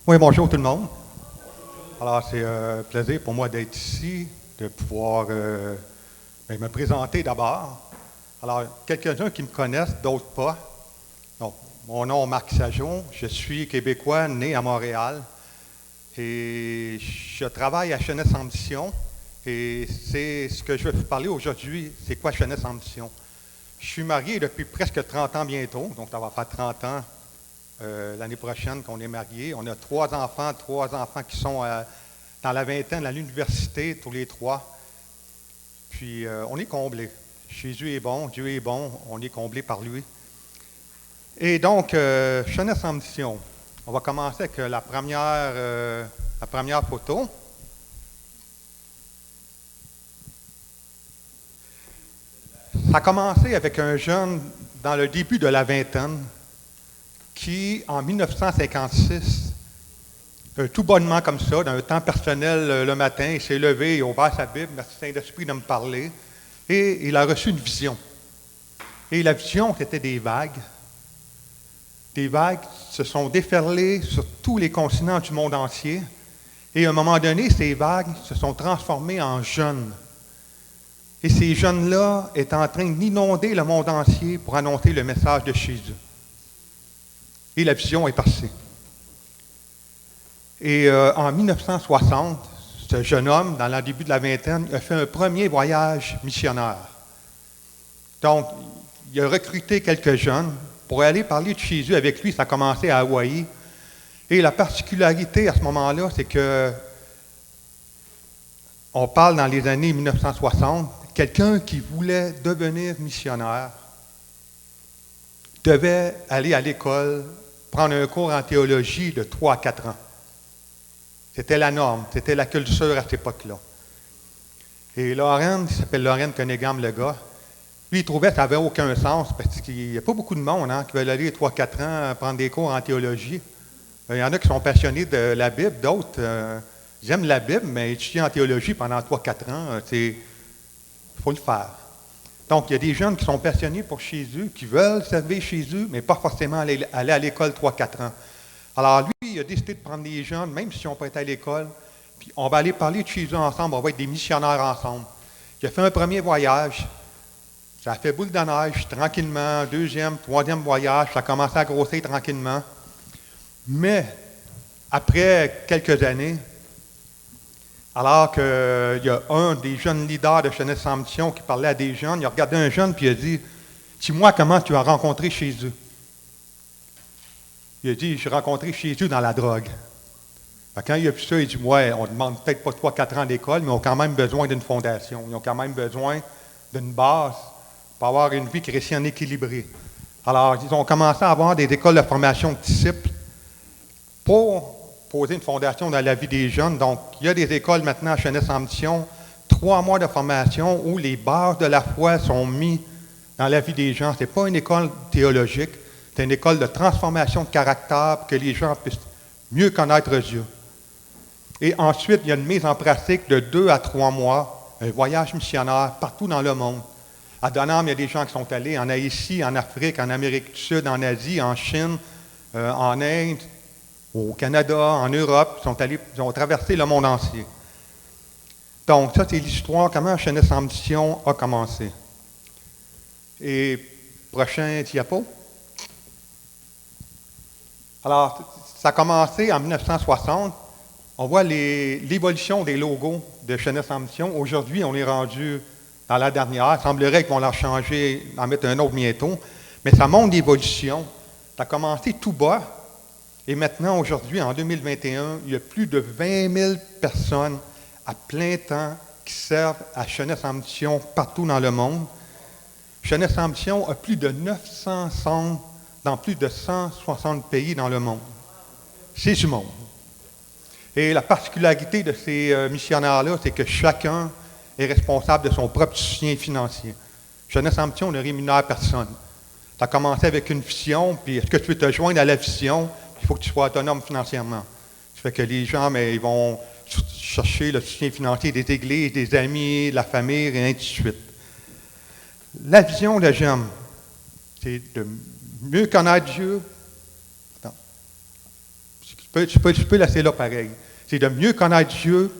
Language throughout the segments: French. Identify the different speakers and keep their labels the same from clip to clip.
Speaker 1: Oui, bonjour tout le monde. Alors, c'est un plaisir pour moi d'être ici, de pouvoir me présenter d'abord. Alors, quelques-uns qui me connaissent, d'autres pas. Donc, mon nom est Marc Sajon, je suis québécois, né à Montréal, et je travaille à Jeunesse en Mission, et c'est ce que je vais vous parler aujourd'hui, c'est quoi Jeunesse en Mission. Je suis marié depuis presque 30 ans bientôt, donc ça va faire 30 ans l'année prochaine qu'on est mariés. On a trois enfants qui sont dans la vingtaine à l'université, tous les trois. Puis on est comblés. Jésus est bon, Dieu est bon, on est comblés par lui. Et donc, Jeunesse en mission. On va commencer avec la première photo. Ça a commencé avec un jeune dans le début de la vingtaine qui, en 1956, tout bonnement comme ça, dans un temps personnel le matin, il s'est levé, il a ouvert sa Bible, merci Saint-Esprit de me parler, et il a reçu une vision. Et la vision, c'était des vagues. Des vagues se sont déferlées sur tous les continents du monde entier, et à un moment donné, ces vagues se sont transformées en jeunes. Et ces jeunes-là étaient en train d'inonder le monde entier pour annoncer le message de Jésus. Et la vision est passée. Et en 1960, ce jeune homme, dans le début de la vingtaine, a fait un premier voyage missionnaire. Donc, il a recruté quelques jeunes pour aller parler de Jésus avec lui. Ça a commencé à Hawaï. Et la particularité à ce moment-là, c'est que on parle dans les années 1960, quelqu'un qui voulait devenir missionnaire devait aller à l'école, prendre un cours en théologie de 3 à 4 ans. C'était la norme, c'était la culture à cette époque-là. Et Loren, il s'appelle Loren Cunningham, le gars, lui, il trouvait que ça n'avait aucun sens parce qu'il n'y a pas beaucoup de monde qui veulent aller 3-4 ans prendre des cours en théologie. Il y en a qui sont passionnés de la Bible, d'autres, ils aiment la Bible, mais étudier en théologie pendant 3-4 ans, il faut le faire. Donc, il y a des jeunes qui sont passionnés pour Jésus, qui veulent servir Jésus, mais pas forcément aller à l'école 3-4 ans. Alors, lui, il a décidé de prendre des jeunes, même si on peut être à l'école, puis on va aller parler de Jésus ensemble, on va être des missionnaires ensemble. Il a fait un premier voyage, ça a fait boule de neige, tranquillement, deuxième, troisième voyage, ça a commencé à grossir tranquillement. Mais, après quelques années, alors qu'il y a un des jeunes leaders de Jeunesse en mission qui parlait à des jeunes, il a regardé un jeune puis il a dit « Dis-moi comment tu as rencontré Jésus. » Il a dit « J'ai rencontré Jésus dans la drogue. » Quand il a vu ça, il dit « Ouais, on ne demande peut-être pas 3-4 ans d'école, mais ils ont quand même besoin d'une fondation. Ils ont quand même besoin d'une base pour avoir une vie chrétienne équilibrée. » Alors, ils ont commencé à avoir des écoles de formation de disciples pour poser une fondation dans la vie des jeunes. Donc, il y a des écoles maintenant à Jeunesse en mission, 3 mois de formation où les bases de la foi sont mises dans la vie des gens. Ce n'est pas une école théologique, c'est une école de transformation de caractère pour que les gens puissent mieux connaître Dieu. Et ensuite, il y a une mise en pratique de 2 à 3 mois, un voyage missionnaire partout dans le monde. À Donham, il y a des gens qui sont allés en Haïti, en Afrique, en Amérique du Sud, en Asie, en Chine, en Inde, au Canada, en Europe, ils ont traversé le monde entier. Donc, ça, c'est l'histoire, comment Jeunesse en mission a commencé. Et, prochain diapo. Alors, ça a commencé en 1960. On voit l'évolution des logos de Jeunesse en mission. Aujourd'hui, on est rendu dans la dernière. Il semblerait qu'ils vont leur changer, en mettre un autre bientôt. Mais ça montre l'évolution. Ça a commencé tout bas. Et maintenant, aujourd'hui, en 2021, il y a plus de 20 000 personnes à plein temps qui servent à Jeunesse en mission partout dans le monde. Jeunesse en mission a plus de 900 centres dans plus de 160 pays dans le monde. C'est du monde. Et la particularité de ces missionnaires-là, c'est que chacun est responsable de son propre soutien financier. Jeunesse en mission ne rémunère personne. Ça a commencé avec une vision, puis est-ce que tu veux te joindre à la vision? Il faut que tu sois autonome financièrement. Ça fait que les gens, ils vont chercher le soutien financier des églises, des amis, de la famille, et ainsi de suite. La vision de j'aime, c'est de mieux connaître Dieu. Attends. Tu peux laisser là pareil. C'est de mieux connaître Dieu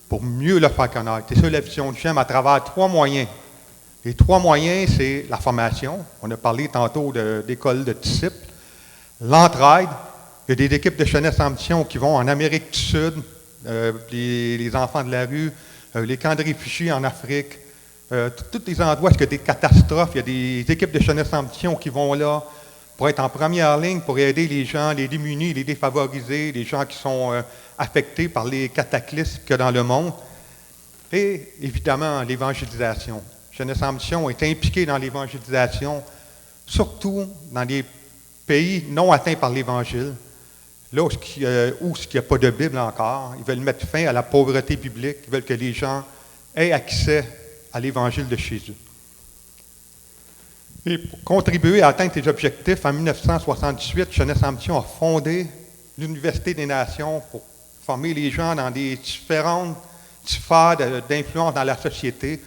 Speaker 1: pour mieux le faire connaître. C'est ça la vision de Jem à travers 3 moyens. Les 3 moyens, c'est la formation. On a parlé tantôt d'école de disciples. L'entraide. Il y a des équipes de jeunesse en mission qui vont en Amérique du Sud, les enfants de la rue, les camps de réfugiés en Afrique, tous les endroits où il y a des catastrophes. Il y a des équipes de jeunesse en mission qui vont là pour être en première ligne, pour aider les gens, les démunis, les défavorisés, les gens qui sont affectés par les cataclysmes qu'il y a dans le monde. Et évidemment, l'évangélisation. Jeunesse en mission est impliquée dans l'évangélisation, surtout dans les pays non atteints par l'Évangile, là où il n'y a pas de Bible encore. Ils veulent mettre fin à la pauvreté biblique, ils veulent que les gens aient accès à l'Évangile de Jésus. Et pour contribuer à atteindre ces objectifs, en 1978, Jeunesse en mission a fondé l'Université des Nations pour former les gens dans des différentes sphères d'influence dans la société.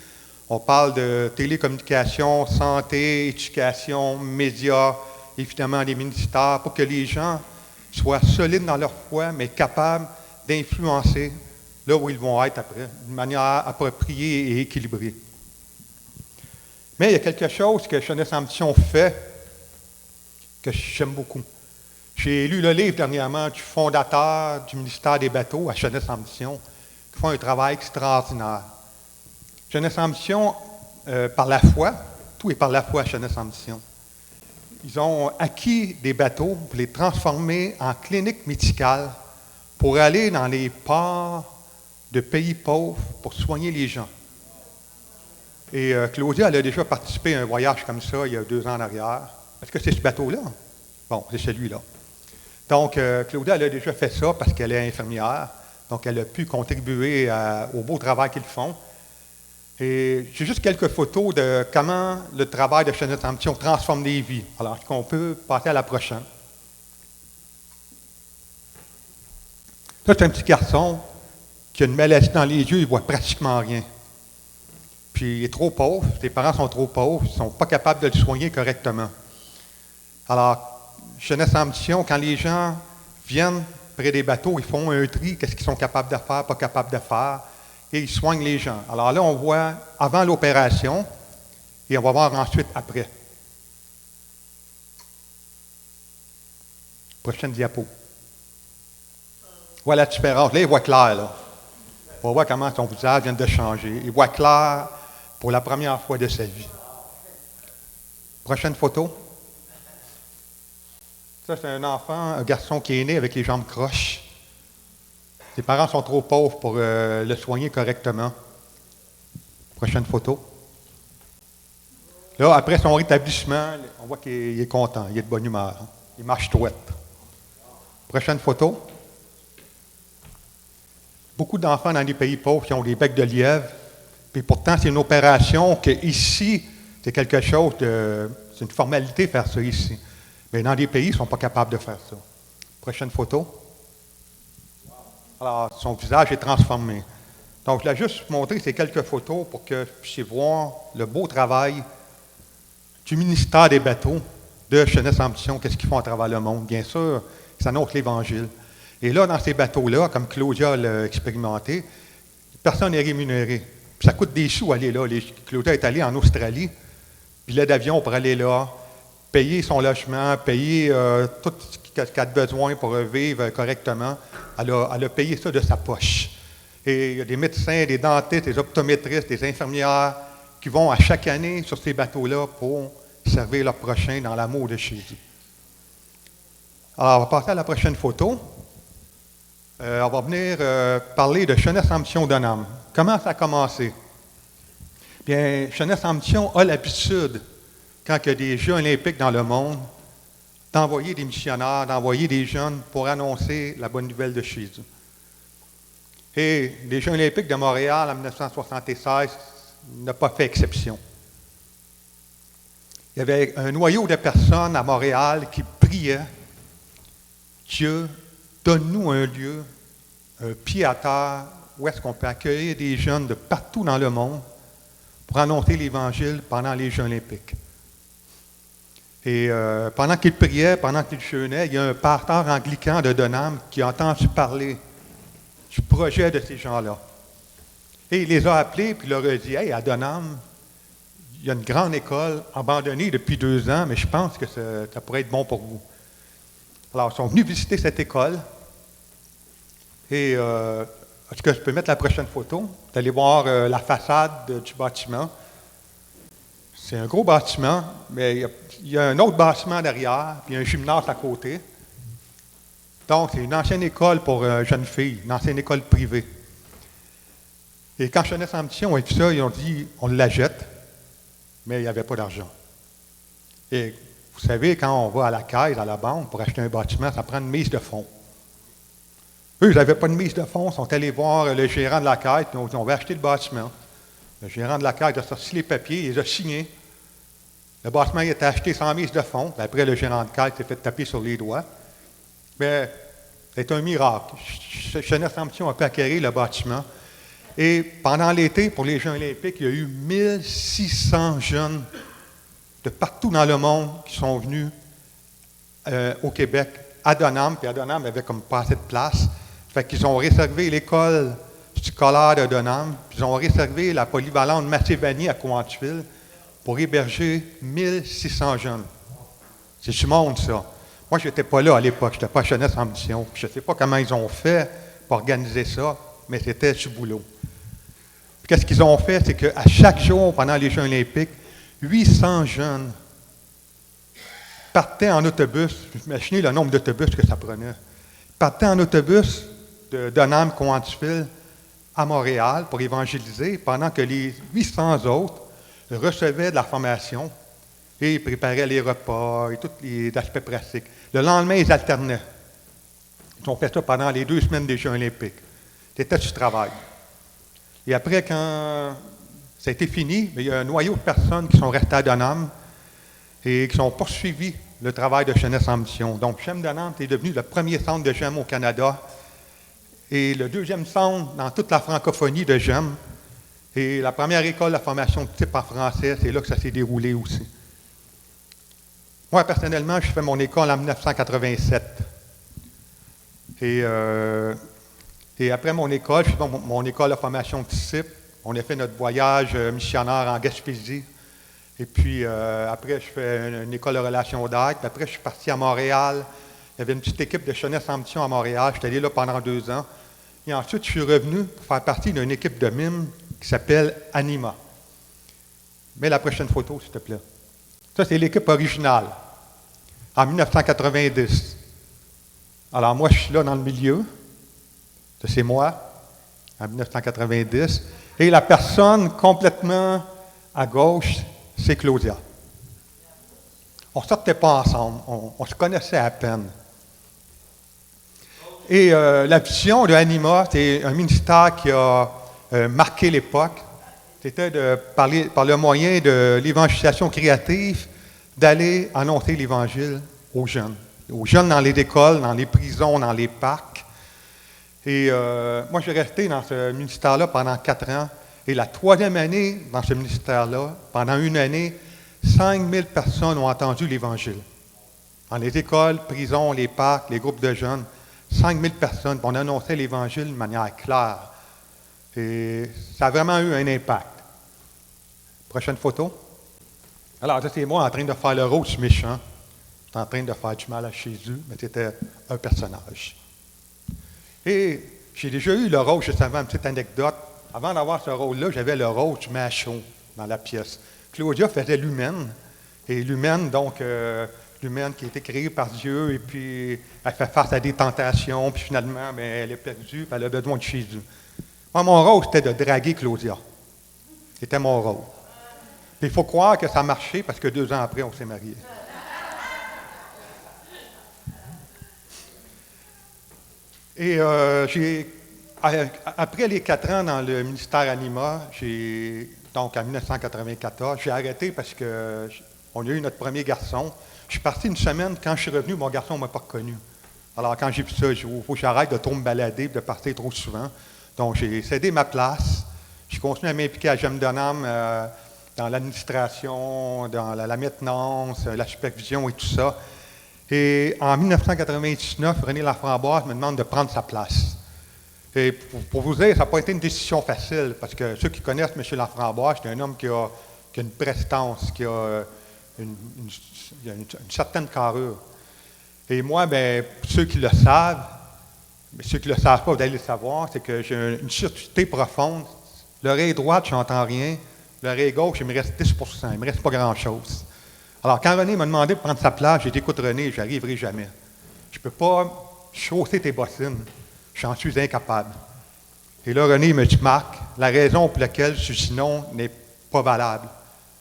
Speaker 1: On parle de télécommunications, santé, éducation, médias, évidemment les ministères, pour que les gens soient solides dans leur foi, mais capables d'influencer là où ils vont être après, d'une manière appropriée et équilibrée. Mais il y a quelque chose que Jeunesse en mission fait que j'aime beaucoup. J'ai lu le livre dernièrement du fondateur du ministère des bateaux à Jeunesse en mission, qui font un travail extraordinaire. Jeunesse en mission, par la foi, tout est par la foi à Jeunesse en mission. Ils ont acquis des bateaux pour les transformer en cliniques médicales pour aller dans les ports de pays pauvres pour soigner les gens. Et Claudia, elle a déjà participé à un voyage comme ça il y a 2 ans en arrière. Est-ce que c'est ce bateau-là? Bon, c'est celui-là. Donc, Claudia, elle a déjà fait ça parce qu'elle est infirmière. Donc, elle a pu contribuer au beau travail qu'ils font. Et j'ai juste quelques photos de comment le travail de Jeunesse en mission transforme des vies. Alors, est-ce qu'on peut passer à la prochaine? Ça, c'est un petit garçon qui a une maladie dans les yeux, il ne voit pratiquement rien. Puis, il est trop pauvre, ses parents sont trop pauvres, ils ne sont pas capables de le soigner correctement. Alors, Jeunesse en mission, quand les gens viennent près des bateaux, ils font un tri, qu'est-ce qu'ils sont capables de faire, pas capables de faire, et ils soignent les gens. Alors là, on voit avant l'opération, et on va voir ensuite après. Prochaine diapo. Voilà la différence. Là, il voit clair, là. On voit comment son visage vient de changer. Il voit clair pour la première fois de sa vie. Prochaine photo. Ça, c'est un enfant, un garçon qui est né avec les jambes croches. Ses parents sont trop pauvres pour le soigner correctement. Prochaine photo. Là, après son rétablissement, on voit qu'il est content, il est de bonne humeur. Il marche droit. Prochaine photo. Beaucoup d'enfants dans les pays pauvres qui ont des becs de lièvre, puis pourtant, c'est une opération que ici, c'est quelque chose de... C'est une formalité de faire ça ici. Mais dans des pays, ils ne sont pas capables de faire ça. Prochaine photo. Alors, son visage est transformé. Donc, je voulais juste montrer ces quelques photos pour que vous puissiez voir le beau travail du ministère des bateaux de Jeunesse en mission, qu'est-ce qu'ils font à travers le monde. Bien sûr, ils annoncent l'Évangile. Et là, dans ces bateaux-là, comme Claudia l'a expérimenté, personne n'est rémunéré. Puis ça coûte des sous aller là. Claudia est allée en Australie, billet d'avion pour aller là, payer son logement, payer tout ce qu'elle a besoin pour vivre correctement. Elle a payé ça de sa poche. Et il y a des médecins, des dentistes, des optométristes, des infirmières qui vont à chaque année sur ces bateaux-là pour servir leurs prochains dans l'amour de Jésus. Alors, on va passer à la prochaine photo. On va venir parler de Jeunesse en mission d'un homme. Comment ça a commencé? Bien, Jeunesse en mission a l'habitude, quand il y a des Jeux olympiques dans le monde, d'envoyer des missionnaires, d'envoyer des jeunes pour annoncer la bonne nouvelle de Jésus. Et les Jeux olympiques de Montréal en 1976 n'ont pas fait exception. Il y avait un noyau de personnes à Montréal qui priaient « Dieu, donne-nous un lieu, un pied à terre, où est-ce qu'on peut accueillir des jeunes de partout dans le monde pour annoncer l'Évangile pendant les Jeux olympiques. » Et pendant qu'il priait, pendant qu'il jeûnait, il y a un pasteur anglican de Dunham qui a entendu parler du projet de ces gens-là. Et il les a appelés, puis il leur a dit, « Hey, à Dunham, il y a une grande école abandonnée depuis 2 ans, mais je pense que ça pourrait être bon pour vous. » Alors, ils sont venus visiter cette école. Et est-ce que je peux mettre la prochaine photo? Vous allez voir la façade du bâtiment. C'est un gros bâtiment, mais il y a un autre bâtiment derrière, puis un gymnase à côté. Donc, c'est une ancienne école pour jeunes filles, une ancienne école privée. Et quand Jeunesse en Mission a vu ça, ils ont dit, on la jette, mais il n'y avait pas d'argent. Et vous savez, quand on va à la caisse, à la banque, pour acheter un bâtiment, ça prend une mise de fonds. Eux, ils n'avaient pas de mise de fonds, ils sont allés voir le gérant de la caisse, ils ont dit, on va acheter le bâtiment. Le gérant de la caisse a sorti les papiers, il les a signés. Le bâtiment il a été acheté sans mise de fonds. Après, le gérant de caisse s'est fait taper sur les doigts. Mais c'est un miracle. Jeunesse en Mission a pu acquérir le bâtiment. Et pendant l'été, pour les Jeux olympiques, il y a eu 1600 jeunes de partout dans le monde qui sont venus au Québec, à Dunham. Puis à Dunham, il n'y avait comme pas assez de place. Fait qu'ils ont réservé l'école scolaire de Dunham, puis ils ont réservé la polyvalente Massé-Vanier à Coansville pour héberger 1600 jeunes. C'est du monde, ça. Moi, je n'étais pas là à l'époque, je n'étais pas à Jeunesse en Mission. Je ne sais pas comment ils ont fait pour organiser ça, mais c'était du boulot. Puis qu'est-ce qu'ils ont fait, c'est qu'à chaque jour, pendant les Jeux olympiques, 800 jeunes partaient en autobus. Imaginez le nombre d'autobus que ça prenait. Ils partaient en autobus de Dunham, Coansville, à Montréal pour évangéliser, pendant que les 800 autres recevaient de la formation et ils préparaient les repas et tous les aspects pratiques. Le lendemain, ils alternaient. Ils ont fait ça pendant les 2 semaines des Jeux olympiques. C'était du travail. Et après, quand ça a été fini, il y a un noyau de personnes qui sont restées à Dunham et qui ont poursuivi le travail de Jeunesse en Mission. Donc, GEM Dunham est devenu le premier centre de GEM au Canada et le 2e centre dans toute la francophonie de GEM. Et la première école de formation de type en français, c'est là que ça s'est déroulé aussi. Moi, personnellement, je fais mon école en 1987. Et après mon école, je fais mon école de formation de disciples. On a fait notre voyage missionnaire en Gaspésie. Et puis, après, je fais une école de relations d'aide. Puis après, je suis parti à Montréal. Il y avait une petite équipe de Jeunesse en Mission à Montréal. J'étais allé là pendant 2 ans. Et ensuite, je suis revenu pour faire partie d'une équipe de mime qui s'appelle Anima. Mets la prochaine photo, s'il te plaît. Ça, c'est l'équipe originale, en 1990. Alors, moi, je suis là dans le milieu. Ça, c'est moi, en 1990. Et la personne complètement à gauche, c'est Claudia. On ne sortait pas ensemble. On se connaissait à peine. Et la vision de Anima, c'est un ministère qui a marqué l'époque. C'était par le moyen de l'évangélisation créative, d'aller annoncer l'Évangile aux jeunes dans les écoles, dans les prisons, dans les parcs. Et moi, j'ai resté dans ce ministère-là pendant 4 ans. Et la 3e année dans ce ministère-là, pendant 1 année, 5000 personnes ont entendu l'Évangile. Dans les écoles, prisons, les parcs, les groupes de jeunes, 5000 personnes. On annonçait l'Évangile de manière claire. Et ça a vraiment eu un impact. Prochaine photo. Alors, ça, c'est moi en train de faire le rôle du méchant. J'étais en train de faire du mal à Jésus, mais c'était un personnage. Et j'ai déjà eu le rôle, juste avant, une petite anecdote. Avant d'avoir ce rôle-là, j'avais le rôle du macho dans la pièce. Claudia faisait l'humaine. Et l'humaine, donc, l'humaine qui a été créée par Dieu, et puis elle fait face à des tentations, puis finalement, bien, elle est perdue, puis elle a besoin de Jésus. Moi, mon rôle, c'était de draguer Claudia. C'était mon rôle. Puis il faut croire que ça a marché, parce que 2 ans après, on s'est mariés. Et après les 4 ans dans le ministère Anima, donc en 1994, j'ai arrêté parce qu'on a eu notre premier garçon. Je suis parti une semaine. Quand je suis revenu, mon garçon ne m'a pas reconnu. Alors, quand j'ai vu ça, il faut que j'arrête de trop me balader et de partir trop souvent. Donc, j'ai cédé ma place. J'ai continué à m'impliquer à GEM Dunham dans l'administration, dans la maintenance, la supervision et tout ça. Et en 1999, René Laframboise me demande de prendre sa place. Et pour vous dire, ça n'a pas été une décision facile, parce que ceux qui connaissent M. Laframboise, c'est un homme qui a une prestance, qui a une certaine carrure. Et moi, bien, ceux qui le savent, mais ceux qui ne le savent pas, vous allez le savoir, c'est que j'ai une certitude profonde. L'oreille droite, je n'entends rien. L'oreille gauche, il me reste 10 il ne me reste pas grand-chose. Alors, quand René m'a demandé de prendre sa place, j'ai dit, écoute, René, je n'arriverai jamais. Je ne peux pas chausser tes bottines. J'en suis incapable. Et là, René me dit, Marc, la raison pour laquelle ce sinon n'est pas valable.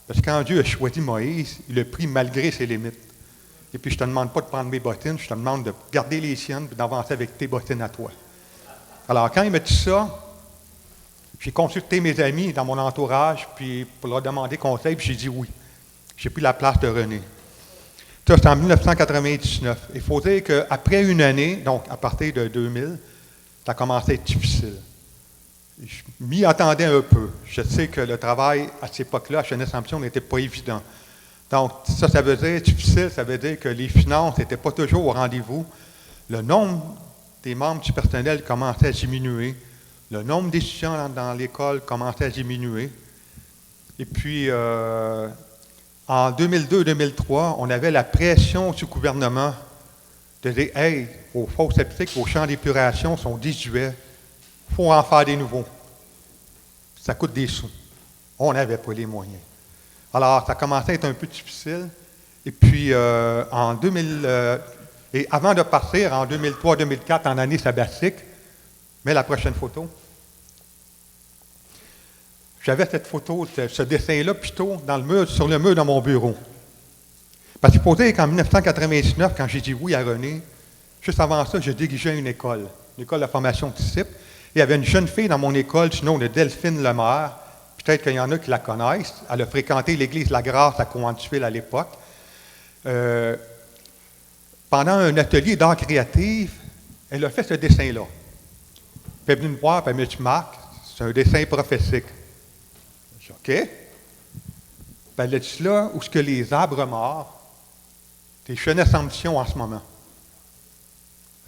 Speaker 1: Parce que quand Dieu a choisi Moïse, il l'a pris malgré ses limites. Et puis, je ne te demande pas de prendre mes bottines, je te demande de garder les siennes et d'avancer avec tes bottines à toi. Alors, quand il m'a dit ça, j'ai consulté mes amis dans mon entourage, puis pour leur demander conseil, puis j'ai dit oui. J'ai pris la place de René. Ça, c'était en 1999. Il faut dire qu'après une année, donc à partir de 2000, ça a commencé à être difficile. Je m'y attendais un peu. Je sais que le travail à cette époque-là, à Cheney-Sampson, n'était pas évident. Donc, ça veut dire difficile, ça veut dire que les finances n'étaient pas toujours au rendez-vous. Le nombre des membres du personnel commençait à diminuer. Le nombre d'étudiants dans l'école commençait à diminuer. Et puis, en 2002-2003, on avait la pression du gouvernement de dire « Hey, vos fosses septiques, vos champs d'épuration sont désuets. Il faut en faire des nouveaux. Ça coûte des sous. » On n'avait pas les moyens. Alors, ça commençait à être un peu difficile. Et puis, et avant de partir, en 2003-2004, en année sabbatique, mais la prochaine photo. J'avais cette photo, ce dessin-là, plutôt sur le mur de mon bureau. Parce qu'il faut dire qu'en 1999, quand j'ai dit oui à René, juste avant ça, je dirigeais une école de formation de disciples. Il y avait une jeune fille dans mon école, du nom de Delphine Lemaire. Peut-être qu'il y en a qui la connaissent. Elle a fréquenté l'église La Grâce à Coantuville à l'époque. Pendant un atelier d'art créatif, elle a fait ce dessin-là. Puis elle est venue me voir, puis elle m'a dit, Marc, c'est un dessin prophétique. J'ai dit, OK. Puis elle a dit là, où est-ce que les arbres morts, t'es Cheney-Sampson en ce moment.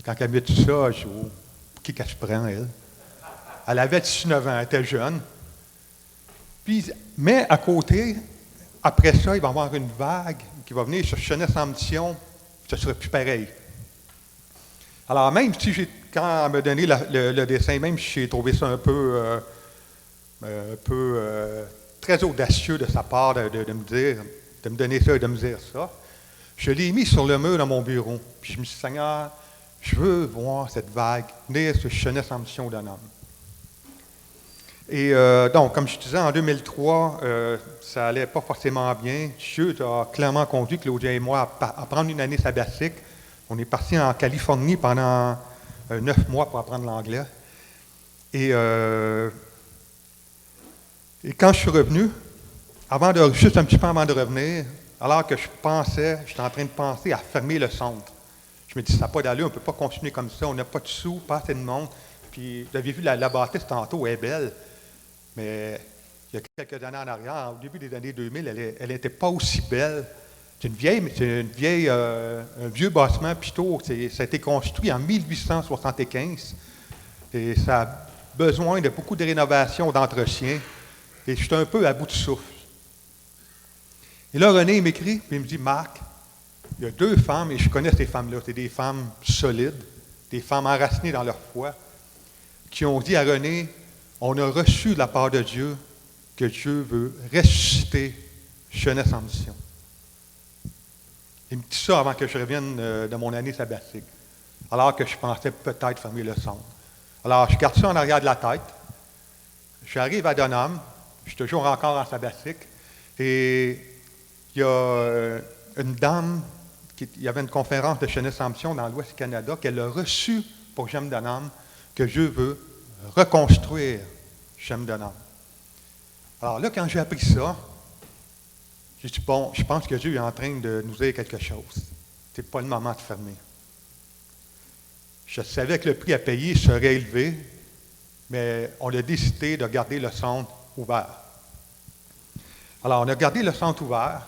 Speaker 1: Quand elle m'a dit ça, je dis, oh, pour qui qu'elle se prend, elle? Elle avait 19 ans, elle était jeune. Puis, mais à côté, après ça, il va y avoir une vague qui va venir sur Cheney-Sampson, ce ne sera plus pareil. Alors, même si quand elle m'a donné le dessin, même si j'ai trouvé ça un peu très audacieux de sa part de me donner ça et de me dire ça, je l'ai mis sur le mur dans mon bureau. Puis je me suis dit, Seigneur, je veux voir cette vague venir sur Cheney-Sampson d'un homme. Et donc, comme je disais, en 2003, ça n'allait pas forcément bien. Dieu a clairement conduit Claudia et moi à prendre une année sabbatique. On est parti en Californie pendant 9 mois pour apprendre l'anglais. Et quand je suis revenu, juste un petit peu avant de revenir, alors que j'étais en train de penser à fermer le centre. Je me dis, ça n'a pas d'allure, on ne peut pas continuer comme ça, on n'a pas de sous, pas assez de monde. Puis, vous avez vu la bâtisse tantôt, elle est belle. Mais il y a quelques années en arrière, au début des années 2000, elle n'était pas aussi belle. C'est un vieux bâtiment, plutôt. Ça a été construit en 1875. Et ça a besoin de beaucoup de rénovation, d'entretien. Et je suis un peu à bout de souffle. Et là, René m'écrit, puis il me dit, Marc, il y a 2 femmes, et je connais ces femmes-là, c'est des femmes solides, des femmes enracinées dans leur foi, qui ont dit à René, on a reçu de la part de Dieu que Dieu veut ressusciter Cheney-Sampson. Il me dit ça avant que je revienne de mon année sabbatique, alors que je pensais peut-être fermer le centre. Alors, je garde ça en arrière de la tête. J'arrive à Dunham, je suis toujours encore en sabbatique, et il y a une dame, il y avait une conférence de Cheney-Sampson dans l'Ouest du Canada, qu'elle a reçue pour J'aime Dunham, que Dieu veut reconstruire J'aime Dunham. Alors là, quand j'ai appris ça, j'ai dit, bon, je pense que Dieu est en train de nous dire quelque chose. Ce n'est pas le moment de fermer. Je savais que le prix à payer serait élevé, mais on a décidé de garder le centre ouvert. Alors, on a gardé le centre ouvert.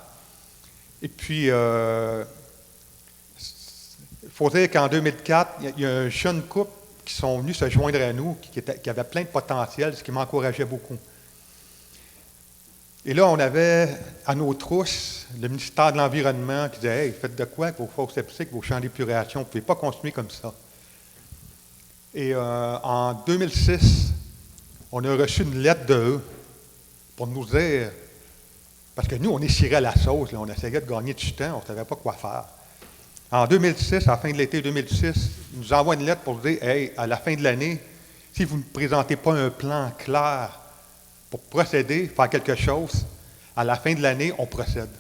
Speaker 1: Et puis, il faut dire qu'en 2004, il y a un jeune couple qui sont venus se joindre à nous, qui avait plein de potentiel, ce qui m'encourageait beaucoup. Et là, on avait à nos trousses le ministère de l'Environnement qui disait « Hey, faites de quoi avec vos fosses septiques, vos champs d'épuration, vous ne pouvez pas continuer comme ça. » Et en 2006, on a reçu une lettre d'eux pour nous dire, parce que nous, on échirait la sauce, là, on essayait de gagner du temps, on ne savait pas quoi faire. En 2006, à la fin de l'été 2006, ils nous envoient une lettre pour dire « Hey, à la fin de l'année, si vous ne présentez pas un plan clair pour procéder, faire quelque chose, à la fin de l'année, on procède. »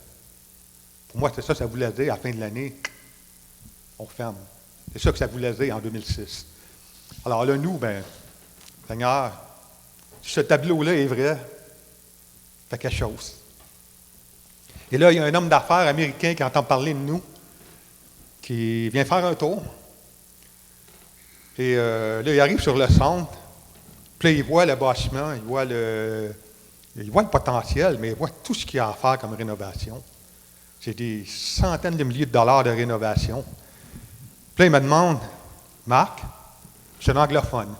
Speaker 1: Pour moi, c'est ça que ça voulait dire, à la fin de l'année, on ferme. C'est ça que ça voulait dire en 2006. Alors là, nous, bien, Seigneur, si ce tableau-là est vrai, fait quelque chose. Et là, il y a un homme d'affaires américain qui entend parler de nous, qui vient faire un tour. Et là, il arrive sur le centre, puis là, il voit le bâtiment, il voit le potentiel, mais il voit tout ce qu'il y a à faire comme rénovation. C'est des centaines de milliers de dollars de rénovation. Puis là, il me demande, Marc, je suis un anglophone.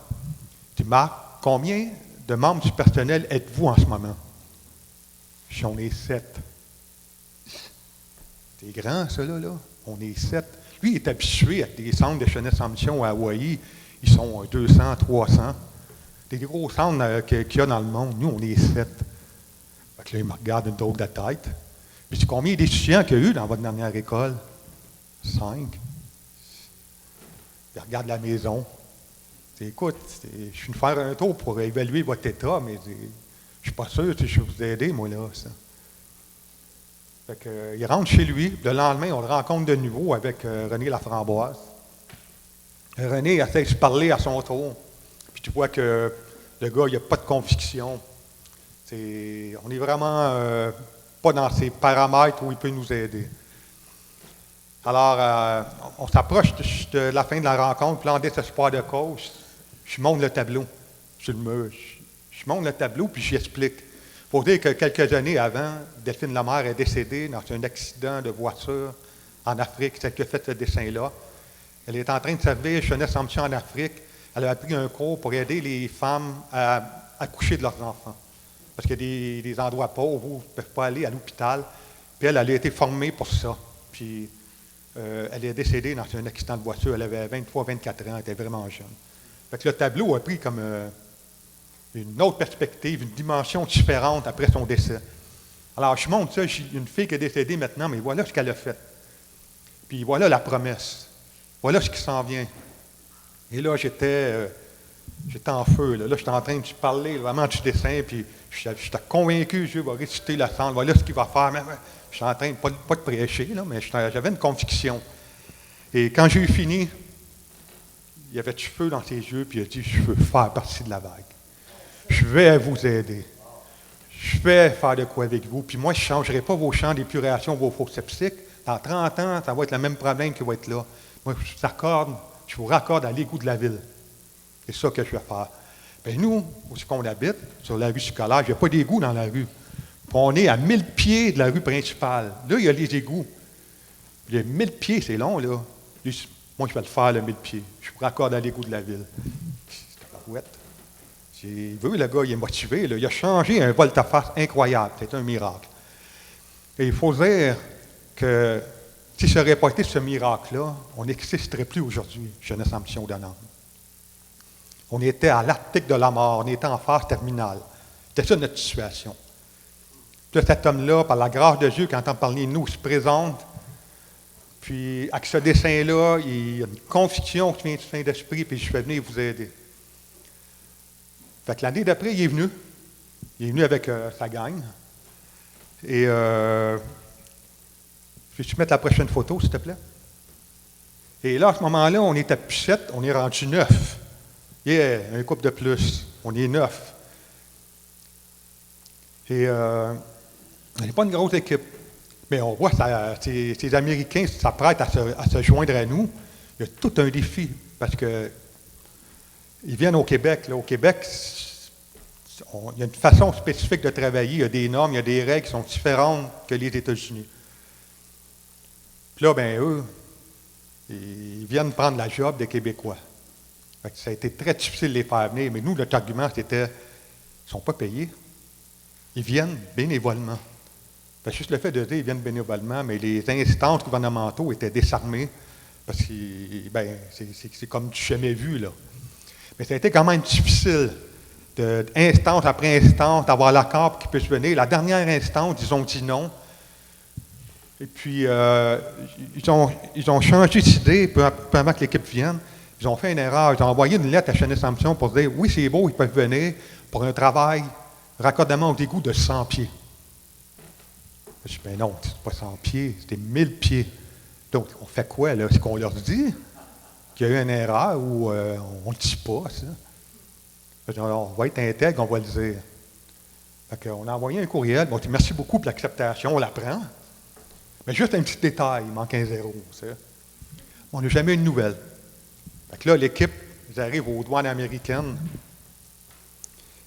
Speaker 1: Je dis, Marc, combien de membres du personnel êtes-vous en ce moment? Je dis, on est 7. C'est grand, ça, là. On est 7. Lui, il est habitué à des centres de jeunesse en mission à Hawaï. Ils sont 200, 300. Des gros centres qu'il y a dans le monde. Nous, on est 7. Fait que là, il me regarde une drôle de tête. Puis, c'est combien d'étudiants qu'il y a eu dans votre dernière école? 5. Il regarde la maison. Écoute, je suis venu faire un tour pour évaluer votre état, mais je ne suis pas sûr si je vais vous aider, moi, là. Ça. Fait que, il rentre chez lui. Le lendemain, on le rencontre de nouveau avec René Laframboise. René essaie de se parler à son tour. Puis tu vois que le gars, il n'a pas de conviction. On est vraiment pas dans ses paramètres où il peut nous aider. Alors, on s'approche de la fin de la rencontre, puis là, en désespoir de cause, je montre le tableau sur le mur. Je montre le tableau, puis j'explique. Il faut dire que quelques années avant, Delphine Lamère est décédée dans un accident de voiture en Afrique. C'est elle qui a fait ce dessin-là. Elle est en train de servir jeunesse en mission en Afrique. Elle a pris un cours pour aider les femmes à accoucher de leurs enfants. Parce qu'il y a des endroits pauvres où ils ne peuvent pas aller à l'hôpital. Puis elle a été formée pour ça. Puis elle est décédée dans un accident de voiture. Elle avait 23-24 ans. Elle était vraiment jeune. Fait que le tableau a pris comme une autre perspective, une dimension différente après son décès. Alors, je montre ça, j'ai une fille qui est décédée maintenant, mais voilà ce qu'elle a fait. Puis voilà la promesse. Voilà ce qui s'en vient. Et là, j'étais en feu. Là, j'étais en train de parler vraiment du dessin, puis j'étais convaincu que Dieu va réciter la cendre. Voilà ce qu'il va faire. Je suis en train, pas de prêcher, là, mais j'avais une conviction. Et quand j'ai eu fini, il y avait du feu dans ses yeux, puis il a dit, je veux faire partie de la vague. Je vais vous aider. Je vais faire de quoi avec vous. Puis moi, je ne changerai pas vos champs d'épuration, vos fosses septiques. Dans 30 ans, ça va être le même problème qui va être là. Moi, je vous raccorde à l'égout de la ville. C'est ça que je vais faire. Bien, nous, où est-ce qu'on habite, sur la rue scolaire, il n'y a pas d'égout dans la rue. Puis on est à 1000 pieds de la rue principale. Là, il y a les égouts. Il y a 1000 pieds, c'est long, là. Moi, je vais le faire, le 1000 pieds. Je vous raccorde à l'égout de la ville. C'est la parouette. Il veut, le gars, il est motivé. Là. Il a changé un volte-face incroyable. C'est un miracle. Et il faut dire que si ça n'aurait pas été ce miracle-là, on n'existerait plus aujourd'hui, Jeunesse en mission d'Hollande. On était à l'article de la mort. On était en phase terminale. C'était ça notre situation. Puis là, cet homme-là, par la grâce de Dieu, qui entend parler de nous, se présente. Puis, avec ce dessin-là, il y a une conviction qui vient du Saint-Esprit, puis je vais venir vous aider. Fait que l'année d'après, il est venu. Il est venu avec sa gang. Et peux-tu mettre la prochaine photo, s'il te plaît? Et là, à ce moment-là, on était plus 7, on est rendu 9. Yeah, un couple de plus. On est 9. Et on n'est pas une grosse équipe. Mais on voit que ces Américains s'apprêtent à se joindre à nous. Il y a tout un défi, parce que ils viennent au Québec. Là. Au Québec, il y a une façon spécifique de travailler, il y a des normes, il y a des règles qui sont différentes que les États-Unis. Puis là, bien, eux, ils viennent prendre la job des Québécois. Fait que ça a été très difficile de les faire venir, mais nous, notre argument, c'était, ils ne sont pas payés. Ils viennent bénévolement. Fait que juste le fait de dire qu'ils viennent bénévolement, mais les instances gouvernementaux étaient désarmées, parce que ben, c'est comme du jamais vu, là. Mais ça a été quand même difficile, instance après instance, d'avoir l'accord pour qu'ils puissent venir. La dernière instance, ils ont dit non. Et puis, ils ont changé d'idée peu avant que l'équipe vienne. Ils ont fait une erreur. Ils ont envoyé une lettre à Chanet Sampson pour dire oui, c'est beau, ils peuvent venir pour un travail, raccordement au d'égout de 100 pieds. Je dis ben non, c'est pas 100 pieds, c'était 1000 pieds. Donc, on fait quoi, là? Est-ce qu'on leur dit qu'il y a eu une erreur ou on ne dit pas, ça? On va être intègre, on va le dire. Fait on a envoyé un courriel, on dit merci beaucoup pour l'acceptation, on la prend. Mais juste un petit détail, il manque un zéro. Ça. On n'a jamais eu de nouvelles. Fait que là, l'équipe, ils arrivent aux douanes américaines.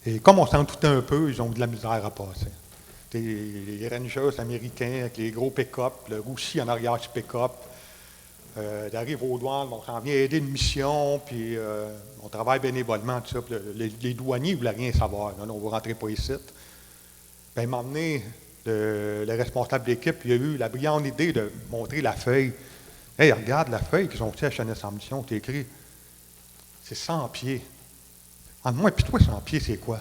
Speaker 1: Et comme on s'en doutait un peu, ils ont de la misère à passer. Les Rangers américains avec les gros pick-up, le roussi en arrière du pick-up. Ils arrivent aux douanes, on s'en vient aider une mission, puis on travaille bénévolement, tout ça. Les douaniers ne voulaient rien savoir. Non, vous ne rentrez pas ici. Bien, il m'a emmené le responsable d'équipe, il a eu la brillante idée de montrer la feuille. Hey, regarde la feuille qu'ils ont fait à Chanet Sampson, c'est écrit, c'est 100 pieds. Entre moi et toi, 100 pieds, c'est quoi?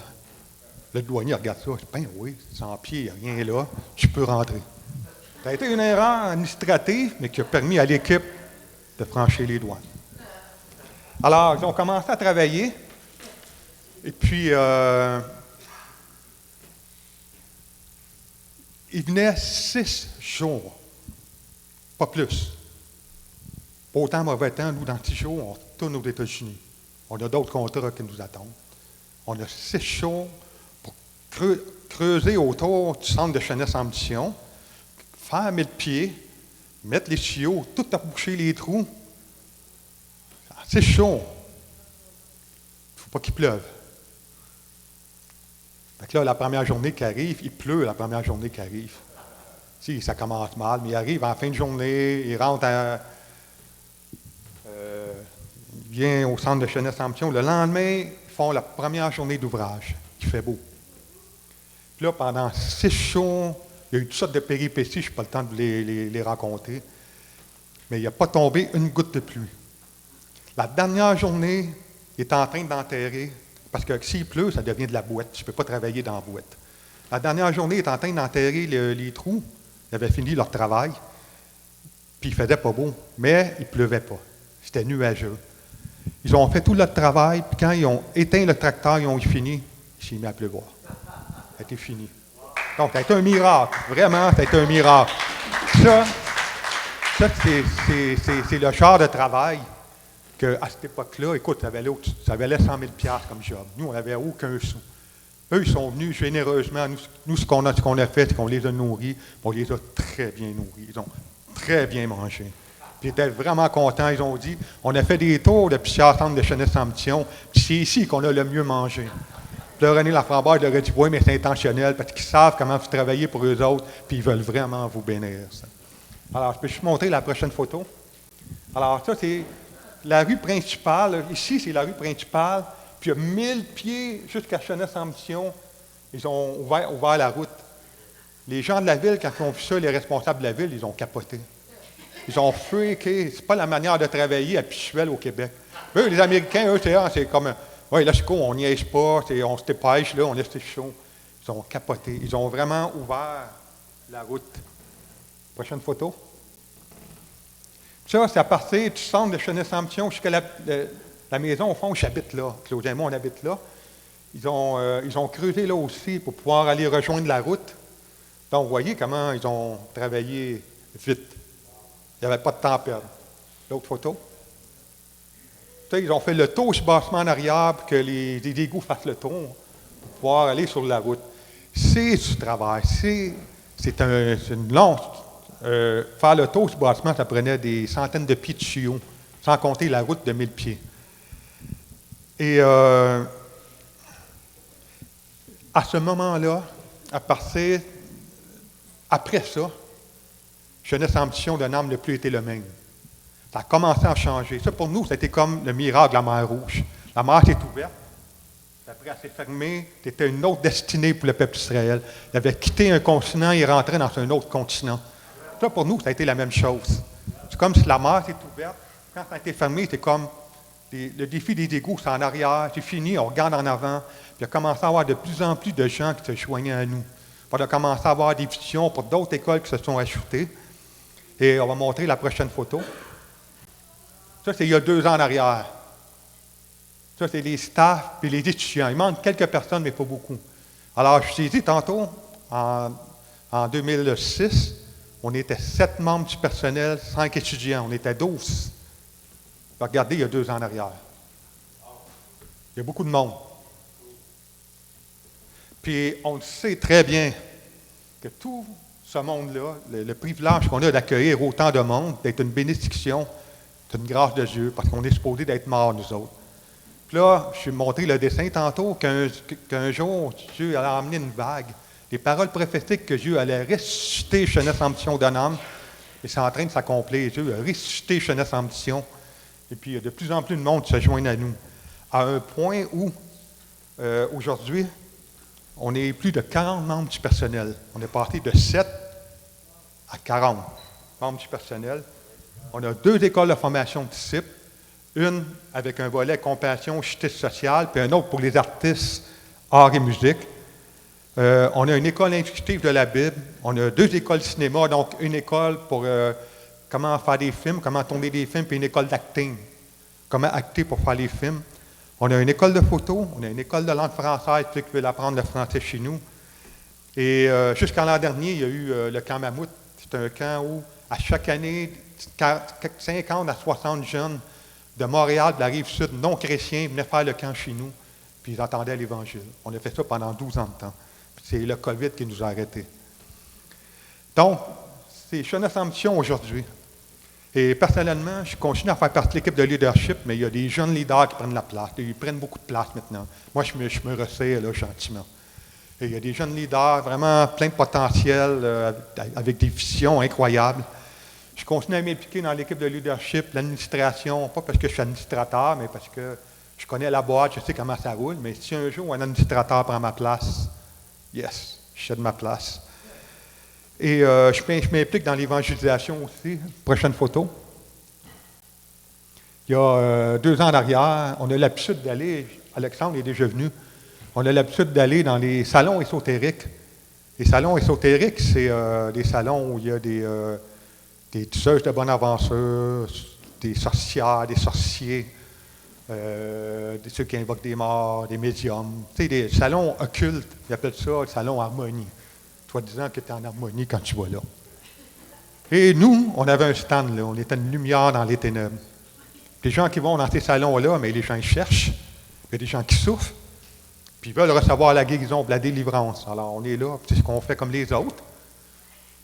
Speaker 1: Le douanier regarde ça, ben oui, 100 pieds, il n'y a rien là, tu peux rentrer. Ça a été une erreur administrative, mais qui a permis à l'équipe de franchir les douanes. Alors, ils ont commencé à travailler, et puis, il venait 6 jours, pas plus. Pas autant mauvais temps, nous, dans 6 jours, on retourne aux États-Unis. On a d'autres contrats qui nous attendent. On a 6 jours pour creuser autour du centre de Chanet Sampson, faire 1000 pieds, mettre les tuyaux, tout à boucher les trous. C'est chaud. Il ne faut pas qu'il pleuve. Fait que là, la première journée qui arrive, il pleut la première journée qui arrive. Si, ça commence mal, mais il arrive en fin de journée, il rentre il vient au centre de Chanet Sampson. Le lendemain, ils font la première journée d'ouvrage. Il fait beau. Puis là, pendant 6 jours, il y a eu toutes sortes de péripéties, je n'ai pas le temps de les raconter, mais il n'a pas tombé une goutte de pluie. La dernière journée, il est en train d'enterrer, parce que s'il pleut, ça devient de la boîte. Je ne peux pas travailler dans la boîte. La dernière journée, il est en train d'enterrer les trous. Ils avaient fini leur travail, puis il ne faisait pas beau, mais il ne pleuvait pas. C'était nuageux. Ils ont fait tout leur travail, puis quand ils ont éteint le tracteur, ils ont fini, il s'est mis à pleuvoir. Ça a été fini. Donc, ça a été un miracle. Vraiment, ça a été un miracle. Ça c'est le genre de travail qu'à cette époque-là, écoute, ça valait 100 000 $ comme job. Nous, on n'avait aucun sou. Eux, ils sont venus généreusement. Nous, ce qu'on a fait, c'est qu'on les a nourris. On les a très bien nourris. Ils ont très bien mangé. Puis ils étaient vraiment contents. Ils ont dit, on a fait des tours depuis le centre de Chanet Sampson, puis c'est ici qu'on a le mieux mangé. Puis là, René Laframboise leur a dit, oui, mais c'est intentionnel, parce qu'ils savent comment vous travaillez pour eux autres, puis ils veulent vraiment vous bénir. Ça. Alors, je peux juste montrer la prochaine photo. Alors, ça, c'est la rue principale. Ici, c'est la rue principale. Puis, il y a 1000 pieds jusqu'à Chanet Sampson. Ils ont ouvert la route. Les gens de la ville, quand ils ont vu ça, les responsables de la ville, ils ont capoté. Ils ont freaké. C'est pas la manière de travailler habituelle au Québec. Eux, les Américains, eux, c'est comme, oui, là, c'est cool, on niaise pas, on se dépêche, là, on laisse les chaud. Ils ont capoté. Ils ont vraiment ouvert la route. Prochaine photo. Ça, c'est à partir du centre de Chanet Sampson jusqu'à la maison, au fond, j'habite là. Claude et moi, on habite là. Ils ont creusé là aussi pour pouvoir aller rejoindre la route. Donc, vous voyez comment ils ont travaillé vite. Il n'y avait pas de temps à perdre. L'autre photo. Ça, ils ont fait le tour du bâtiment en arrière pour que les égouts fassent le tour pour pouvoir aller sur la route. C'est du travail. C'est une longue... faire le tour du bâtiment, ça prenait des centaines de pieds de tuyaux, sans compter la route de 1000 pieds. Et à ce moment-là, après ça, Jeunesse Ambition d'un âme n'a plus été le même. Ça a commencé à changer. Ça, pour nous, c'était comme le miracle de la mer Rouge. La mer s'est ouverte. Après, elle s'est fermée. C'était une autre destinée pour le peuple d'Israël. Il avait quitté un continent et rentré dans un autre continent. Ça, pour nous, ça a été la même chose. C'est comme si la mer s'est ouverte. Quand ça a été fermé, c'était comme le défi des égouts, c'est en arrière. C'est fini, on regarde en avant. Puis il a commencé à avoir de plus en plus de gens qui se joignaient à nous. On a commencé à avoir des visions pour d'autres écoles qui se sont ajoutées. Et on va montrer la prochaine photo. Ça, c'est il y a 2 ans en arrière. Ça, c'est les staffs et les étudiants. Il manque quelques personnes, mais pas beaucoup. Alors, je vous ai dit tantôt, en 2006, on était 7 membres du personnel, 5 étudiants. On était 12. Regardez, il y a 2 ans en arrière. Il y a beaucoup de monde. Puis, on le sait très bien que tout ce monde-là, le privilège qu'on a d'accueillir autant de monde, d'être une bénédiction, c'est une grâce de Dieu, parce qu'on est supposé d'être morts, nous autres. Puis là, je vais montré le dessin tantôt, qu'un jour, Dieu allait emmener une vague. Les paroles prophétiques que Dieu allait ressusciter Jeunesse Ambition d'un âme, et c'est en train de s'accomplir. Dieu a ressuscité Jeunesse Ambition. Et puis, il y a de plus en plus de monde qui se joignent à nous. À un point où, aujourd'hui, on est plus de 40 membres du personnel. On est passé de 7 à 40 membres du personnel. On a 2 écoles de formation de disciples. Une avec un volet compassion, justice sociale, puis un autre pour les artistes, arts et musique. On a une école intuitive de la Bible. On a 2 écoles de cinéma, donc une école pour comment faire des films, comment tourner des films, puis une école d'acting. Comment acter pour faire les films. On a une école de photo, on a une école de langue française, ceux qui veulent apprendre le français chez nous. Et jusqu'à l'an dernier, il y a eu le camp Mammouth. C'est un camp où, à chaque année, 50 à 60 jeunes de Montréal, de la Rive-Sud, non chrétiens, venaient faire le camp chez nous, puis ils entendaient l'Évangile. On a fait ça pendant 12 ans de temps. Puis c'est le COVID qui nous a arrêtés. Donc, c'est Jeunesse Ambition aujourd'hui. Et personnellement, je continue à faire partie de l'équipe de leadership, mais il y a des jeunes leaders qui prennent la place. Ils prennent beaucoup de place maintenant. Moi, je me resserre là, gentiment. Et il y a des jeunes leaders vraiment plein de potentiel, avec des visions incroyables. Je continue à m'impliquer dans l'équipe de leadership, l'administration, pas parce que je suis administrateur, mais parce que je connais la boîte, je sais comment ça roule. Mais si un jour un administrateur prend ma place, yes, je cède ma place. Et je m'implique dans l'évangélisation aussi. Prochaine photo. Il y a 2 ans en arrière, on a l'habitude d'aller, Alexandre est déjà venu, on a l'habitude d'aller dans les salons ésotériques. Les salons ésotériques, c'est des salons où il y a des tueuses de bonne aventure, des sorcières, des sorciers, ceux qui invoquent des morts, des médiums. Tu sais, des salons occultes, ils appellent ça le salon harmonie. Toi disant que tu es en harmonie quand tu vas là. Et nous, on avait un stand, là. On était une lumière dans les ténèbres. Les gens qui vont dans ces salons-là, mais les gens ils cherchent. Il y a des gens qui souffrent, puis ils veulent recevoir la guérison, la délivrance. Alors, on est là, c'est ce qu'on fait comme les autres.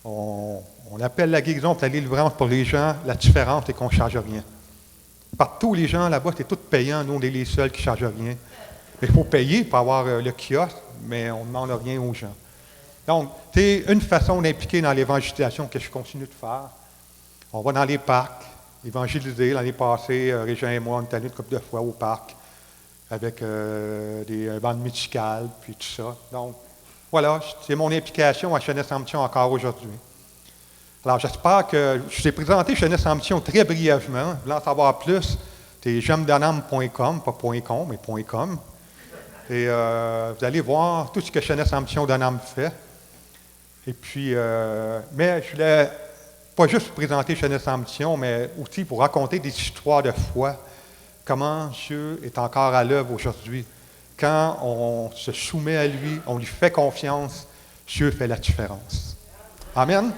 Speaker 1: On appelle la guérison et la délivrance pour les gens. La différence, c'est qu'on ne charge rien. Partout, les gens là-bas, c'est tout payant. Nous, on est les seuls qui ne chargent rien. Mais il faut payer pour avoir le kiosque, mais on ne demande rien aux gens. Donc, c'est une façon d'impliquer dans l'évangélisation que je continue de faire. On va dans les parcs, évangéliser. L'année passée, Régent et moi, on est allés une couple de fois au parc avec des bandes musicales, puis tout ça. Donc, voilà, c'est mon implication à Jeunesse Ambition encore aujourd'hui. Alors, j'espère que je vous ai présenté Jeunesse Ambition très brièvement. Vous voulez en savoir plus, c'est jeunesdenâme.com, pas .com, mais .com. Et vous allez voir tout ce que Jeunesse Ambition d'un âme fait. Et puis, mais je voulais pas juste vous présenter Jeunesse Ambition, mais aussi pour raconter des histoires de foi, comment Dieu est encore à l'œuvre aujourd'hui. Quand on se soumet à lui, on lui fait confiance, Dieu fait la différence. Amen. Amen.